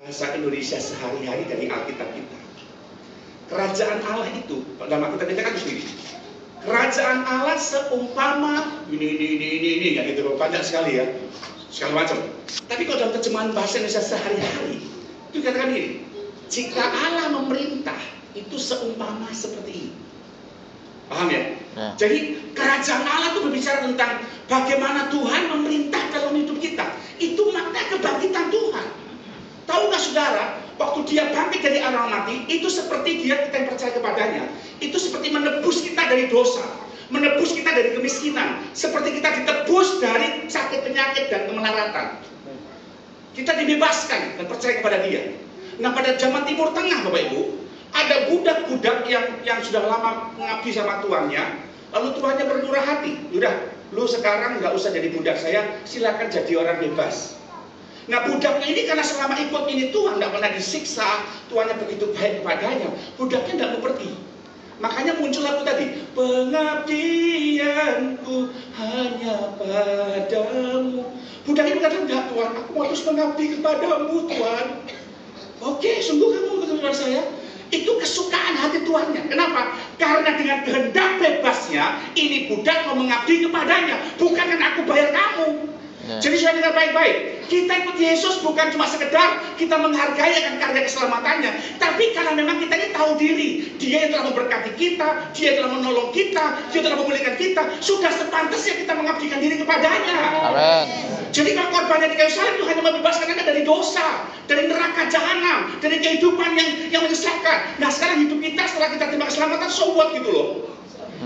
Bahasa Indonesia sehari-hari dari Alkitab kita. Kerajaan Allah itu, dalam Alkitab kita kan begini. Kerajaan Allah seumpama ini, ya gitu, banyak sekali ya, segala macam. Tapi kalau dalam terjemahan bahasa Indonesia sehari-hari, itu katakan ini, jika Allah memerintah, itu seumpama seperti ini. Paham ya? Jadi kerajaan Allah itu berbicara tentang bagaimana Tuhan memerintah dalam hidup kita. Itu makna kebangkitan Tuhan. Tahu nggak saudara, waktu dia bangkit dari orang mati, itu seperti dia kita yang percaya kepadanya. Itu seperti menebus kita dari dosa, menebus kita dari kemiskinan, seperti kita ditebus dari sakit penyakit dan kemelaratan. Kita dibebaskan dan percaya kepada dia. Nah, pada zaman Timur Tengah, Bapak Ibu, ada budak-budak yang sudah lama mengabdi sama tuannya, lalu tuannya bermurah hati. Udah, lu sekarang nggak usah jadi budak saya, silakan jadi orang bebas. Nah, budaknya ini karena selama ikut ini Tuhan tidak pernah disiksa, tuannya begitu baik kepadanya, budaknya tidak mau pergi. Makanya muncul lagu tadi, pengabdianku hanya padamu. Budaknya berkata, enggak Tuhan, aku mau terus mengabdi kepadamu Tuhan. Oke, sungguh kamu kepada saya. Itu kesukaan hati tuannya. Kenapa? Karena dengan kehendak bebasnya, ini budak mau mengabdi kepadanya, bukan karena aku bayar kamu. Jadi saya dengar baik-baik, kita ikut Yesus bukan cuma sekedar kita menghargai akan karya keselamatannya, tapi karena memang kita ini tahu diri, Dia yang telah memberkati kita, Dia yang telah menolong kita, Dia telah memulihkan kita, sudah sepantasnya kita mengabdikan diri kepadanya. Amin. Jadi kalau korbannya di kayu salib itu hanya membebaskan Anda dari dosa, dari neraka jahanam, dari kehidupan yang menyesatkan. Nah, sekarang hidup kita setelah kita terima keselamatan, so what gitu loh.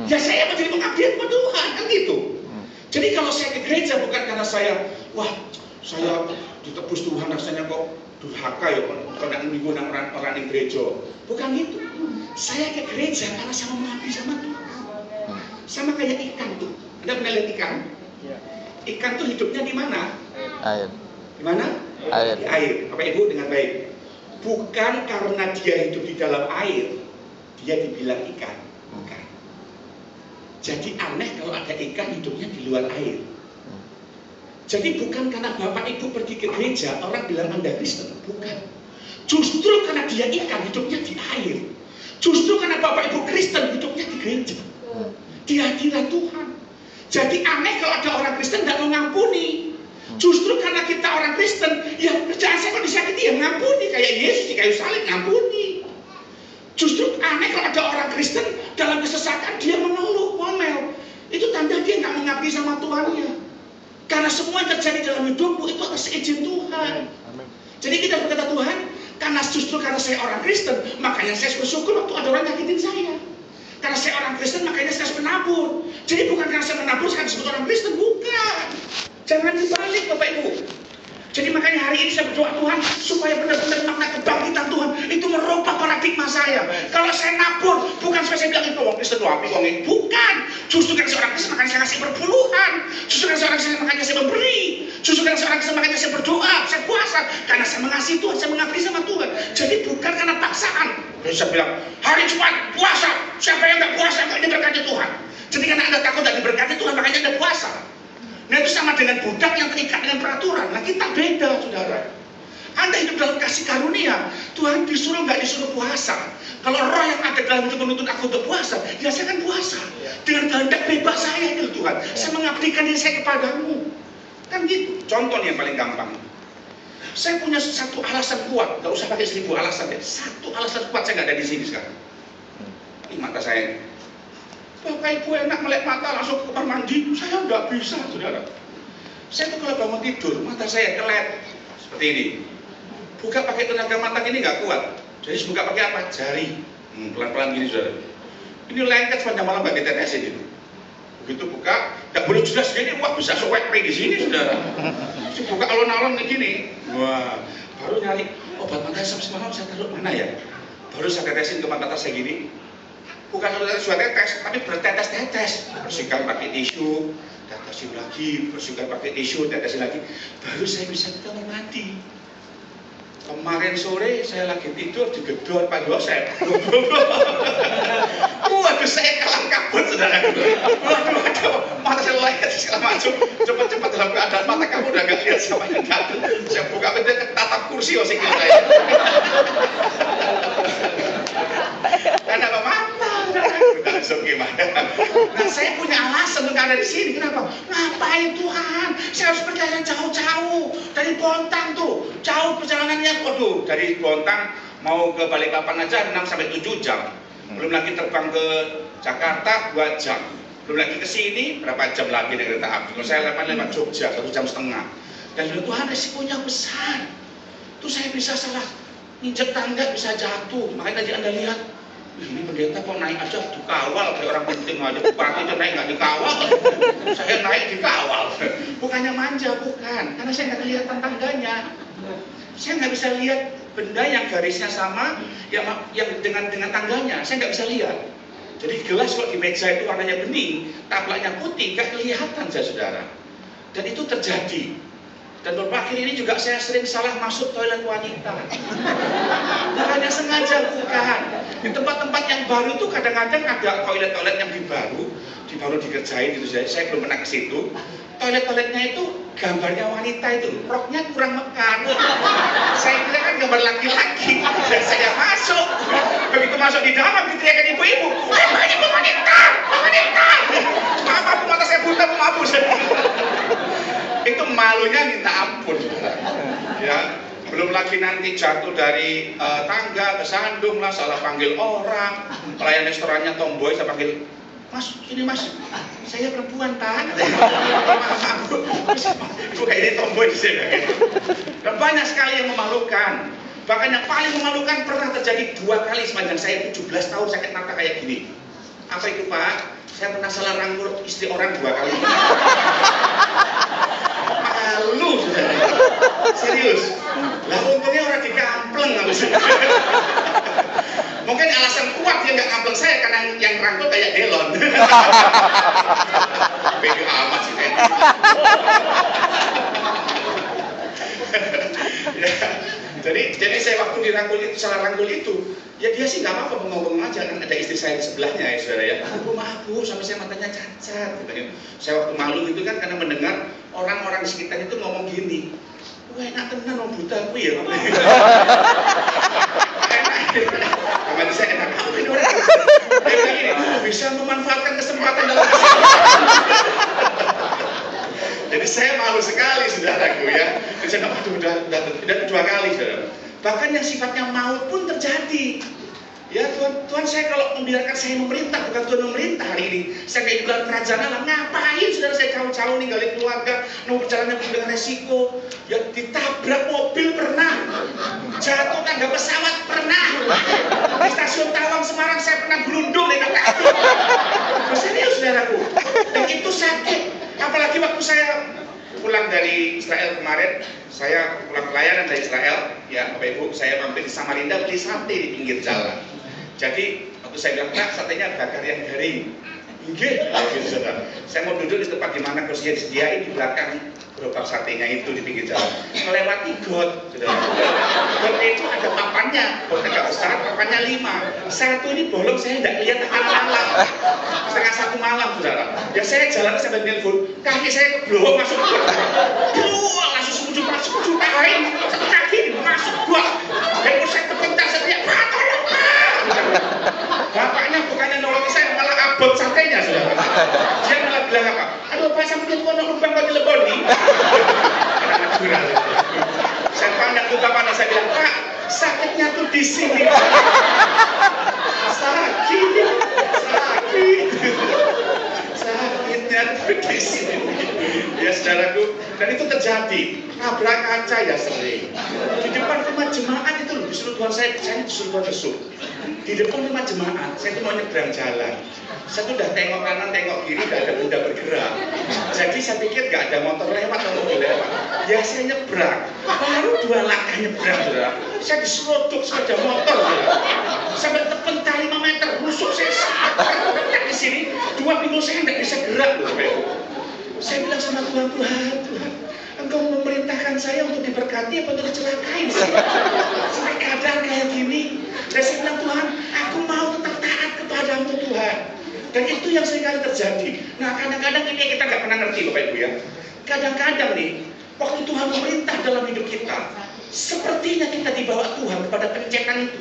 Ya saya menjadi pengabdian kepada Tuhan, kan gitu. Jadi kalau saya ke gereja bukan karena saya ditebus Tuhan, rasanya kok durhaka ya kalau menggunakan orang di gereja. Bukan gitu. Saya ke gereja karena saya mau mengabdi sama Tuhan. Sama kayak ikan tuh. Anda pernah lihat ikan? Ikan tuh hidupnya di mana? Air. Di mana? Air. Di air. Bapak Ibu dengar baik. Bukan karena dia hidup di dalam air, dia dibilang ikan. Bukan. Jadi aneh kalau ada ikan hidupnya di luar air. Jadi bukan karena Bapak Ibu pergi ke gereja, orang bilang Anda Kristen. Bukan. Justru karena dia ikan hidupnya di air. Justru karena Bapak Ibu Kristen hidupnya di gereja. Di hadirat Tuhan. Jadi aneh kalau ada orang Kristen tidak mengampuni. Justru karena kita orang Kristen, ya kerjaan saya kalau disakiti ya ngampuni. Kayak Yesus di kayu salib ngampuni. Justru aneh kalau ada orang Kristen dalam kesesakan dia mengeluh, ngomel. Itu tanda dia nggak mengabdi sama Tuhannya. Karena semua yang terjadi dalam hidupmu itu atas izin Tuhan. Jadi kita berkata Tuhan, karena justru karena saya orang Kristen, makanya saya bersyukur waktu ada orang nyakitin saya. Karena saya orang Kristen, makanya saya harus menabur. Jadi bukan karena saya menabur, saya disebut orang Kristen, bukan. Jangan dibalik Bapak Ibu. Jadi makanya hari ini saya berdoa Tuhan supaya benar-benar makna kebangkitan Tuhan itu merubah paradigma saya. Kalau saya nabur, bukan supaya saya bilang itu orang Kristen doa api, bukan. Justru karena seorang Kristen makanya saya kasih berpuluhan. Justru karena seorang Kristen makanya saya memberi. Justru karena seorang Kristen makanya saya berdoa, saya puasa. Karena saya mengasihi Tuhan, saya mengabdi sama Tuhan. Jadi bukan karena paksaan. Jadi saya bilang hari Jumat puasa. Siapa yang nggak puasa nggak diberkati Tuhan. Jadi karena Anda takut nggak diberkati Tuhan, makanya Anda puasa. Nah itu sama dengan budak yang terikat dengan peraturan. Nah kita beda saudara. Anda hidup dalam kasih karunia, Tuhan disuruh nggak disuruh puasa. Kalau roh yang ada dalam hidup menuntut aku untuk puasa, ya saya kan puasa. Dengan kehendak bebas saya itu Tuhan, saya mengabdikan diri saya kepadamu. Kan gitu. Contoh nih yang paling gampang. Saya punya satu alasan kuat, nggak usah pakai 1000 alasan deh. Satu alasan kuat saya nggak ada di sini sekarang. Ini mata saya. Bapak Ibu enak melek mata langsung ke kamar mandi, saya nggak bisa saudara. Saya tuh kalau bangun tidur, mata saya kelet seperti ini. Buka pakai tenaga mata gini nggak kuat. Jadi buka pakai apa? Jari. Pelan-pelan gini saudara. Ini lengket sepanjang malam pakai tetesin gitu. Begitu buka, nggak boleh jelas gini, wah bisa sewek di sini saudara. Terus buka alon-alon kayak gini, wah baru nyari obat mata sampai semalam saya taruh mana ya? Baru saya tetesin ke mata saya gini. Bukan sudah tetes, tapi bertetes-tetes. Bersihkan pakai tisu, tetesin lagi, bersihkan pakai tisu, tetesin lagi. Baru saya bisa ke kamar mandi. Kemarin sore saya lagi tidur digedor Pak dosen. Waduh, saya kalah kabut saudara. Waduh, mata saya leher segala macam. Cepat-cepat dalam keadaan mata kamu udah gak lihat sama yang datang. Saya buka pintu tatap kursi osing saya. Karena apa mata? Langsung gimana? Nah, saya punya alasan untuk ada di sini. Kenapa? Ngapain Tuhan? Saya harus perjalanan jauh-jauh dari Bontang tuh. Jauh perjalanannya. Waduh, dari Bontang mau ke Balikpapan aja 6 sampai 7 jam. Belum lagi terbang ke Jakarta 2 jam. Belum lagi ke sini berapa jam lagi naik kereta api. Kalau saya lewat Jogja 1,5 jam. Dan Tuhan resikonya besar. Tuh saya bisa salah injek tangga bisa jatuh. Makanya tadi Anda lihat, ini pendeta kok naik aja dikawal kayak orang penting aja. Bupati itu naik nggak dikawal. Saya naik dikawal. Bukannya manja, bukan. Karena saya nggak kelihatan tangganya. Saya nggak bisa lihat benda yang garisnya sama, yang dengan tangganya. Saya nggak bisa lihat. Jadi gelas kok di meja itu warnanya bening, taplaknya putih, nggak kelihatan saudara. Dan itu terjadi. Dan beberapa akhir ini juga saya sering salah masuk toilet wanita. Bukannya sengaja, bukan. Di tempat-tempat yang baru itu kadang-kadang ada toilet-toilet yang baru dikerjain gitu. Saya belum pernah ke situ. Toilet-toiletnya itu gambarnya wanita itu, roknya kurang mekar. Saya kira kan gambar laki-laki. Dan saya masuk. Begitu masuk di dalam diteriakan ibu-ibu, ini wanita, wanita. Maaf, mata saya buta, maaf. Itu malunya minta ampun. Ya, belum lagi nanti jatuh dari tangga, kesandung lah, salah panggil orang. Pelayan restorannya tomboy, saya panggil, Mas, ini Mas, saya perempuan tak? Maaf, ibu kayak ini tomboy di sini. Dan banyak sekali yang memalukan. Bahkan yang paling memalukan pernah terjadi 2 kali sepanjang saya 17 tahun sakit mata kayak gini. Apa itu Pak? Saya pernah salah rangkul istri orang 2 kali. Malu, saudara. Serius. Lah untungnya orang dikampleng habis. Mungkin alasan kuat dia nggak kampleng saya karena yang rangkul kayak Delon. Beda amat sih kayak. Ya, jadi saya waktu dirangkul itu salah rangkul itu, ya dia sih nggak apa-apa ngomong aja, kan ada istri saya di sebelahnya ya saudara ya. Bu maaf Bu, sampai saya matanya cacat. Gitu. Saya waktu malu itu kan karena mendengar orang-orang di sekitar itu ngomong gini, wah enak tenan orang buta aku ya. Enak, saya enak apa ini orang? Dia bilang gini, bisa memanfaatkan kesempatan dalam Jadi saya malu sekali saudaraku ya. Jadi saya udah 2 kali saudara. Bahkan yang sifatnya maut pun terjadi. Ya Tuhan saya kalau membiarkan saya memerintah, bukan Tuhan memerintah hari ini. Saya kayak bulan kerajaan Allah, ngapain saudara saya jauh-jauh ninggalin keluarga, mau perjalanan dengan resiko. Ya ditabrak mobil pernah, jatuh tangga pesawat pernah, di stasiun Tawang Semarang saya pernah berundung dengan kaki. Serius saudaraku, dan itu sakit. Apalagi waktu saya pulang dari Israel kemarin, saya pulang pelayanan dari Israel, ya Bapak Ibu, saya mampir di Samarinda beli sate di pinggir jalan. Jadi waktu saya bilang, Pak, satenya bakar yang garing. Enggak, saya mau duduk di tempat di mana kursinya disediain di belakang gerobak satenya itu di pinggir jalan. Melewati got, saudara. Got itu ada papannya, got agak besar, papannya 5. Satu ini bolong, saya tidak lihat akan malam. Setengah 1 malam, saudara. Ya saya jalan sambil nelfon, kaki saya keblowok masuk got. Langsung semujud kain, satu kaki masuk got. Dan saya terpentar, saya teriak, Pak, tolong Pak. Bapaknya bukannya nolong saya, malah abot satenya, saudara. Dia malah bilang apa? Aduh Pak, sampai dia kono lubang kok dileboni. Saya pandang ke bapaknya, saya bilang, Pak, sakitnya tuh di sini. Sakitnya tuh di sini. Ya saudaraku, dan itu terjadi. Nabrak kaca ya sering. Di depan rumah jemaat itu loh, disuruh Tuhan saya disuruh Tuhan besuk. Di depan rumah jemaat, saya itu mau nyebrang jalan. Saya tuh udah tengok kanan, tengok kiri, gak ada benda bergerak. Jadi saya pikir gak ada motor lewat atau mobil lewat. Ya saya nyebrang, baru 2 langkah nyebrang, saudara. Saya diseruduk sepeda motor, saudara. Sampai terpental 5 meter, rusuk saya sakit di sini. 2 minggu saya nggak bisa gerak, loh. Saya bilang sama Tuhan, Tuhan, engkau memerintahkan saya untuk diberkati apa untuk dicelakain sih? Sampai kadang kayak gini. Dan saya bilang, Tuhan, aku mau tetap taat kepadamu Tuhan. Dan itu yang seringkali terjadi. Nah, kadang-kadang ini kita nggak pernah ngerti Bapak Ibu ya. Kadang-kadang nih, waktu Tuhan memerintah dalam hidup kita, sepertinya kita dibawa Tuhan kepada pencetan itu.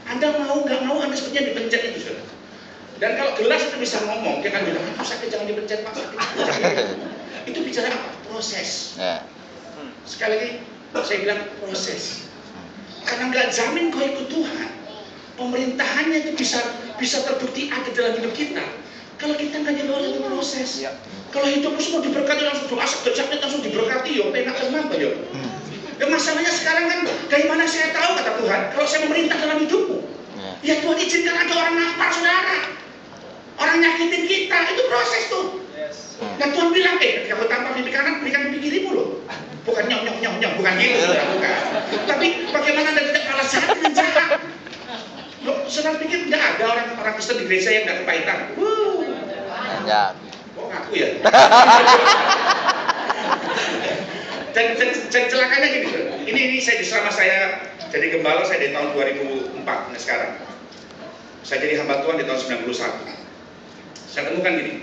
Anda mau nggak mau, Anda sepertinya dipencet itu, saudara. Dan kalau gelas itu bisa ngomong, dia kan bilang, aduh sakit, jangan dipencet Pak, sakit. Itu bicara apa? Proses. Sekali lagi, saya bilang proses. Karena nggak jamin kau ikut Tuhan, pemerintahannya itu bisa terbukti ada dalam hidup kita. Kalau kita nggak dibawa dalam proses, kalau hidupmu semua diberkati langsung doa sakit langsung diberkati, yo, penak kenapa yo? Dan masalahnya sekarang kan, dari mana saya tahu kata Tuhan, kalau saya memerintah dalam hidupmu, ya Tuhan izinkan ada orang nampar saudara, orang nyakitin kita, itu proses tuh. Dan Tuhan bilang, kalau tampar pipi kanan, berikan pipi kirimu loh. Bukan nyong, bukan gitu, bukan. Tapi bagaimana Anda tidak kalah jahat dengan jahat? Loh, saudara pikir tidak ada orang Kristen di gereja yang tidak kepahitan? Ya. Kok ngaku ya? Dan celakanya gini, ini selama saya jadi gembala, saya dari tahun 2004 nah sekarang. Saya jadi hamba Tuhan di tahun 91. Saya temukan gini,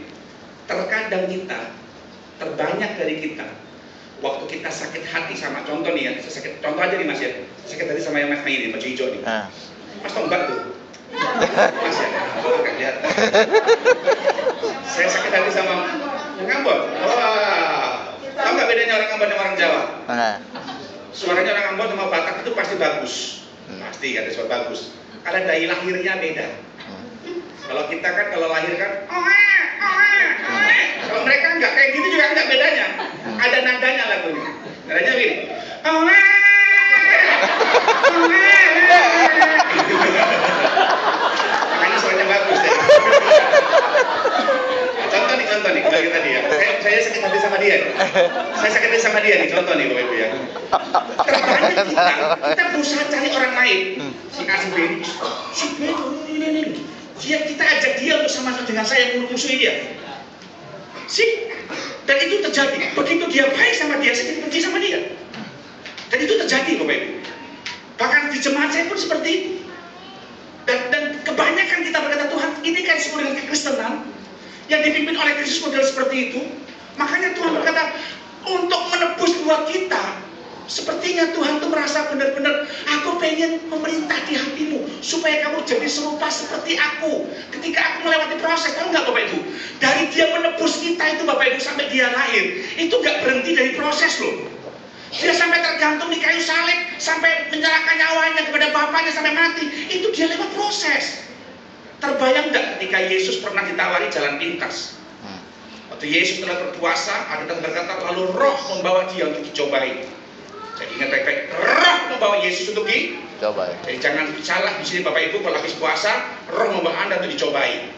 terkadang kita, terbanyak dari kita, waktu kita sakit hati sama, contoh nih ya, contoh aja nih Mas ya, sakit hati sama yang Mas Mai ini, baju hijau nih. Mas tombak tuh. Mas ya, agak lihat. Saya sakit hati sama yang Ambon. Wah, tahu nggak bedanya orang Ambon sama orang Jawa? Suaranya orang Ambon sama Batak itu pasti bagus, pasti ada suara bagus. Karena dari lahirnya beda. Kalau kita kan kalau lahir kan, kalau mereka nggak kayak gitu juga nggak bedanya. Ada nadanya lagunya. Nadanya gini. Makanya suaranya bagus deh. Contoh nih, kita tadi ya. Saya sakit hati sama dia. Saya sakit hati sama dia nih, contoh nih Bapak Ibu ya. Terbanyak kita berusaha cari orang lain. Si A, si B, ini. Kita ajak dia untuk sama-sama dengan saya memusuhi dia. Dan itu terjadi. Begitu dia baik sama dia, saya jadi benci sama dia. Dan itu terjadi Bapak Ibu. Bahkan di jemaat saya pun seperti itu. Dan kebanyakan kita berkata, Tuhan, ini kan disebut dengan kekristenan yang dipimpin oleh Kristus model seperti itu. Makanya Tuhan berkata, untuk menebus buat kita, sepertinya Tuhan tuh merasa benar-benar, aku pengen memerintah di hatimu supaya kamu jadi serupa seperti aku. Ketika aku melewati proses, tahu nggak Bapak Ibu? Dari dia menebus kita itu Bapak Ibu sampai dia lahir, itu nggak berhenti dari proses loh. Dia sampai tergantung di kayu salib, sampai menyerahkan nyawanya kepada Bapaknya sampai mati. Itu dia lewat proses. Terbayang nggak ketika Yesus pernah ditawari jalan pintas? Waktu Yesus telah berpuasa, Alkitab berkata, lalu Roh membawa dia untuk dicobai. Jadi ingat baik-baik, Roh membawa Yesus untuk dicobai. Jadi jangan salah di sini Bapak Ibu, kalau habis puasa, Roh membawa Anda untuk dicobai.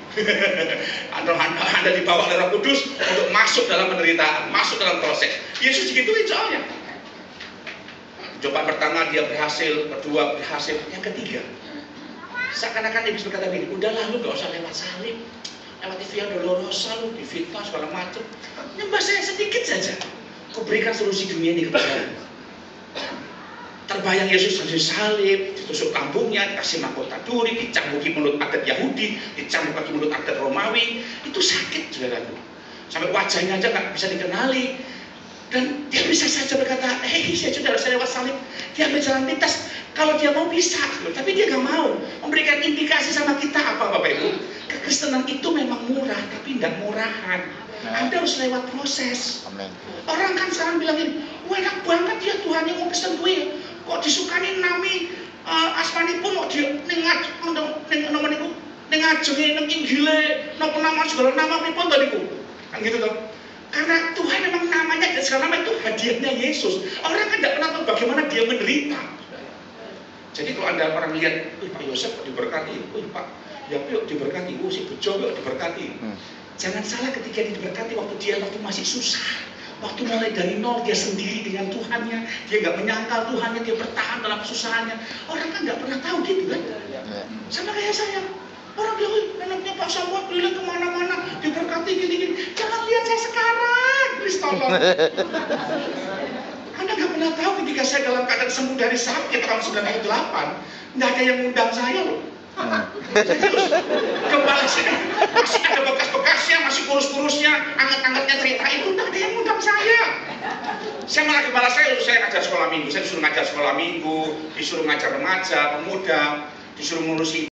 Anda dibawa oleh Roh Kudus untuk masuk dalam penderitaan, masuk dalam proses. Yesus digituin soalnya. Cobaan pertama dia berhasil, kedua berhasil, yang ketiga seakan-akan Iblis berkata begini, udahlah lu gak usah lewat salib, lewat Via Dolorosa lu, difitnah segala macam, nyembah saya sedikit saja, aku berikan solusi dunia ini kepada. Terbayang Yesus di salib, ditusuk lambungnya, dikasih mahkota duri, dicambuki mulut adat Yahudi, dicambuk kaki mulut adat Romawi, itu sakit saudaraku, sampai wajahnya aja nggak bisa dikenali. Dan dia bisa saja berkata, saya sudah harus lewat salib, dia ambil jalan pintas. Kalau dia mau bisa, tapi dia nggak mau memberikan indikasi sama kita apa Bapak Ibu. Kekristenan itu memang murah, tapi tidak murahan. Anda harus lewat proses. Amen. Orang kan sekarang bilang ini, wah enak banget ya Tuhan yang mau Kristen gue. Kok disukani nami asmani pun kok dia nengajengi neng inggile, nang nama segala nama pripun tadi ku. Kan gitu toh. Karena Tuhan memang namanya dan segala nama itu hadiahnya Yesus. Orang kan tidak pernah tahu bagaimana dia menderita. Jadi kalau Anda orang lihat, Pak Yosef diberkati, Pak Yapio diberkati, si Bejo diberkati. Jangan salah ketika diberkati waktu masih susah. Waktu mulai dari nol dia sendiri dengan Tuhannya, dia nggak menyangkal Tuhannya, dia bertahan dalam kesusahannya. Orang kan nggak pernah tahu gitu kan? Sama kayak saya. Orang bilang, anaknya Pak Samuel keliling kemana-mana, diberkati gini-gini. Jangan lihat saya sekarang. Kris tolong. Anda nggak pernah tahu ketika saya dalam keadaan sembuh dari sakit tahun 98, nggak ada yang ngundang saya loh. Serius, gembala saya masih ada bekas-bekasnya, masih kurus-kurusnya, anget-angetnya cerita itu, nggak ada yang ngundang saya. Saya malah gembala saya ngajar sekolah minggu, saya disuruh ngajar sekolah minggu, disuruh ngajar remaja, pemuda, disuruh ngurusi